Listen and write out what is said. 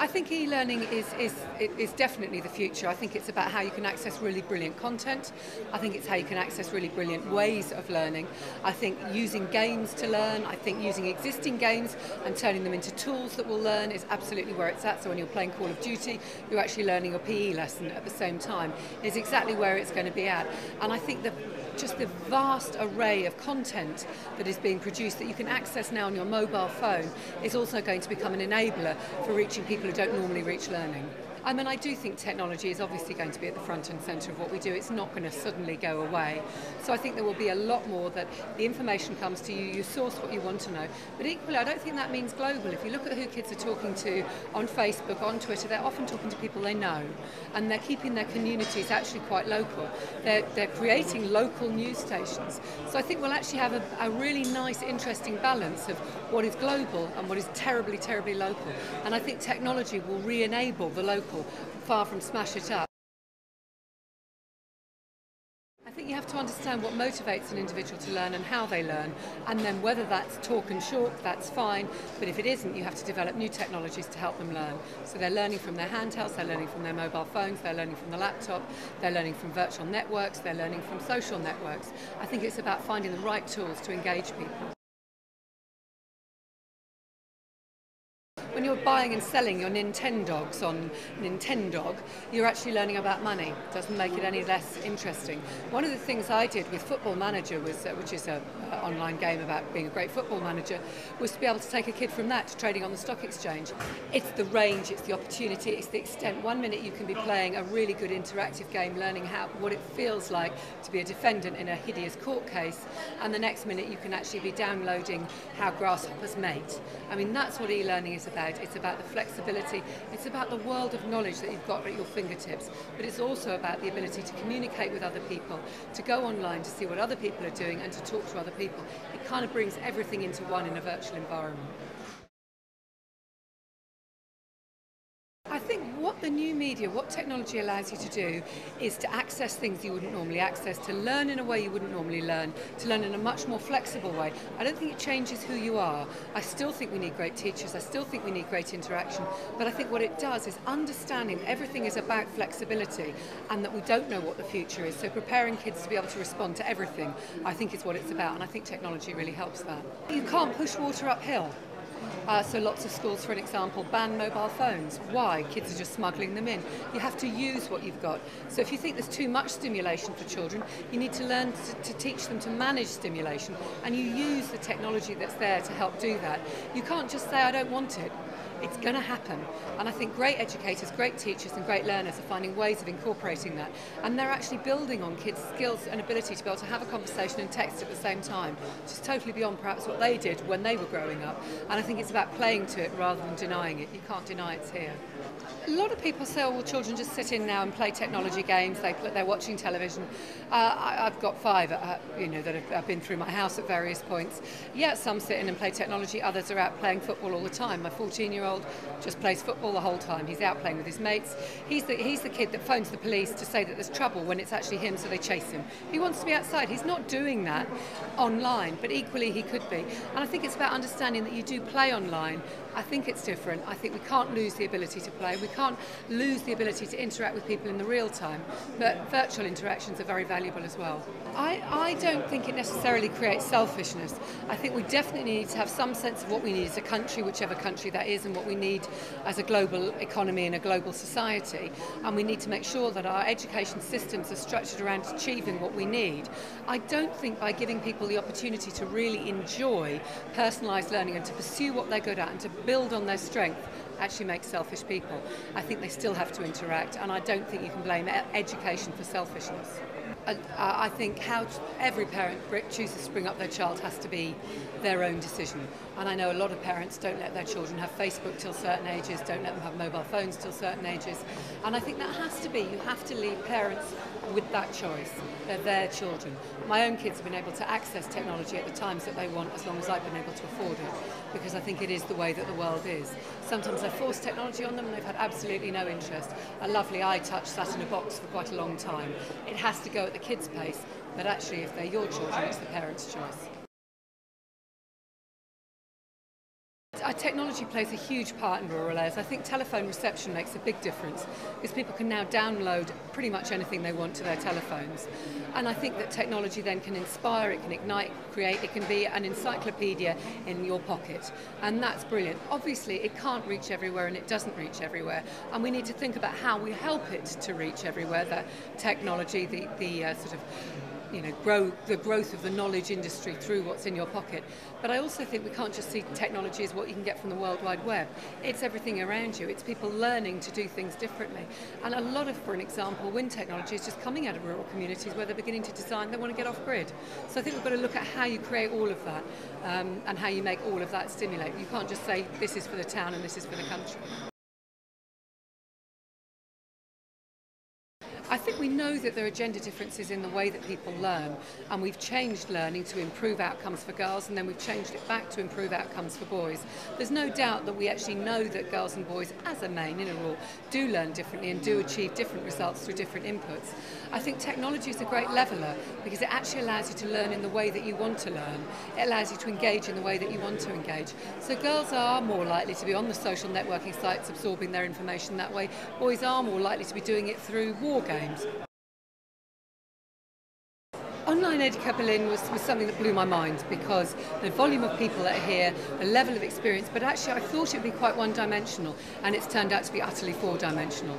I think e-learning is definitely the future. I think it's about how you can access really brilliant content. I think it's how you can access really brilliant ways of learning. I think using games to learn, I think using existing games and turning them into tools that will learn is absolutely where it's at. So when you're playing Call of Duty, you're actually learning your PE lesson at the same time. Is exactly where it's going to be at. And I think just the vast array of content that is being produced that you can access now on your mobile phone is also going to become an enabler for reaching people who don't normally reach learning. I mean, I do think technology is obviously going to be at the front and centre of what we do. It's not going to suddenly go away. So I think there will be a lot more that the information comes to you, you source what you want to know. But equally, I don't think that means global. If you look at who kids are talking to on Facebook, on Twitter, they're often talking to people they know. And they're keeping their communities actually quite local. They're creating local news stations. So I think we'll actually have a really nice, interesting balance of what is global and what is terribly, terribly local. And I think technology will re-enable the local, far from smash it up. I think you have to understand what motivates an individual to learn and how they learn, and then whether that's talk and chalk, that's fine, but if it isn't, you have to develop new technologies to help them learn. So they're learning from their handhelds, they're learning from their mobile phones, they're learning from the laptop, they're learning from virtual networks, they're learning from social networks. I think it's about finding the right tools to engage people. When you're buying and selling your Nintendogs on Nintendog, you're actually learning about money. It doesn't make it any less interesting. One of the things I did with Football Manager, which is an online game about being a great football manager, was to be able to take a kid from that to trading on the stock exchange. It's the range, it's the opportunity, it's the extent. One minute you can be playing a really good interactive game, learning what it feels like to be a defendant in a hideous court case, and the next minute you can actually be downloading how grasshoppers mate. I mean, that's what e-learning is about. It's about the flexibility, it's about the world of knowledge that you've got at your fingertips, but it's also about the ability to communicate with other people, to go online to see what other people are doing and to talk to other people. It kind of brings everything into one in a virtual environment. I think what the new media, what technology allows you to do is to access things you wouldn't normally access, to learn in a way you wouldn't normally learn, to learn in a much more flexible way. I don't think it changes who you are. I still think we need great teachers, I still think we need great interaction, but I think what it does is understanding everything is about flexibility and that we don't know what the future is, so preparing kids to be able to respond to everything, I think is what it's about, and I think technology really helps that. You can't push water uphill. So lots of schools, for an example, ban mobile phones. Why? Kids are just smuggling them in. You have to use what you've got. So if you think there's too much stimulation for children, you need to learn to teach them to manage stimulation, and you use the technology that's there to help do that. You can't just say, I don't want it. It's going to happen. And I think great educators, great teachers and great learners are finding ways of incorporating that. And they're actually building on kids' skills and ability to be able to have a conversation and text at the same time, which is totally beyond perhaps what they did when they were growing up. And I think it's about playing to it rather than denying it. You can't deny it's here. A lot of people say, oh, well, children just sit in now and play technology games, they're watching television. I've got 5 that have been through my house at various points. Yeah, some sit in and play technology, others are out playing football all the time. My 14-year-old just plays football the whole time. He's out playing with his mates. He's the kid that phones the police to say that there's trouble when it's actually him, so they chase him. He wants to be outside. He's not doing that online, but equally he could be. And I think it's about understanding that you do play online. I think it's different. I think we can't lose the ability to play. We can't lose the ability to interact with people in the real time, but virtual interactions are very valuable as well. I don't think it necessarily creates selfishness. I think we definitely need to have some sense of what we need as a country, whichever country that is, and what we need as a global economy and a global society. And we need to make sure that our education systems are structured around achieving what we need. I don't think by giving people the opportunity to really enjoy personalised learning and to pursue what they're good at and to build on their strength actually makes selfish people. I think they still have to interact, and I don't think you can blame education for selfishness. I think how every parent chooses to bring up their child has to be their own decision. And I know a lot of parents don't let their children have Facebook till certain ages, don't let them have mobile phones till certain ages. And I think that has to be, you have to leave parents with that choice. They're their children. My own kids have been able to access technology at the times that they want, as long as I've been able to afford it, because I think it is the way that the world is. Sometimes I force technology on them and they've had absolutely no interest. A lovely iTouch sat in a box for quite a long time. It has to go at the kids' pace, but actually if they're your children, it's the parents' choice. I Technology plays a huge part in rural areas. I think telephone reception makes a big difference because people can now download pretty much anything they want to their telephones. And I think that technology then can inspire, it can ignite, create, it can be an encyclopedia in your pocket. And that's brilliant. Obviously, it can't reach everywhere and it doesn't reach everywhere. And we need to think about how we help it to reach everywhere, that technology, the sort of the growth of the knowledge industry through what's in your pocket. But I also think we can't just see technology as what you can get from the World Wide Web. It's everything around you. It's people learning to do things differently. And a lot of, for an example, wind technology is just coming out of rural communities where they're beginning to design, they want to get off grid. So I think we've got to look at how you create all of that and how you make all of that stimulate. You can't just say this is for the town and this is for the country. I think we know that there are gender differences in the way that people learn, and we've changed learning to improve outcomes for girls, and then we've changed it back to improve outcomes for boys. There's no doubt that we actually know that girls and boys, as a main, in a rule, do learn differently and do achieve different results through different inputs. I think technology is a great leveller because it actually allows you to learn in the way that you want to learn. It allows you to engage in the way that you want to engage. So girls are more likely to be on the social networking sites absorbing their information that way. Boys are more likely to be doing it through war games. Online EDUCA Berlin was something that blew my mind because the volume of people that are here, the level of experience, but actually I thought it would be quite one-dimensional and it's turned out to be utterly four-dimensional.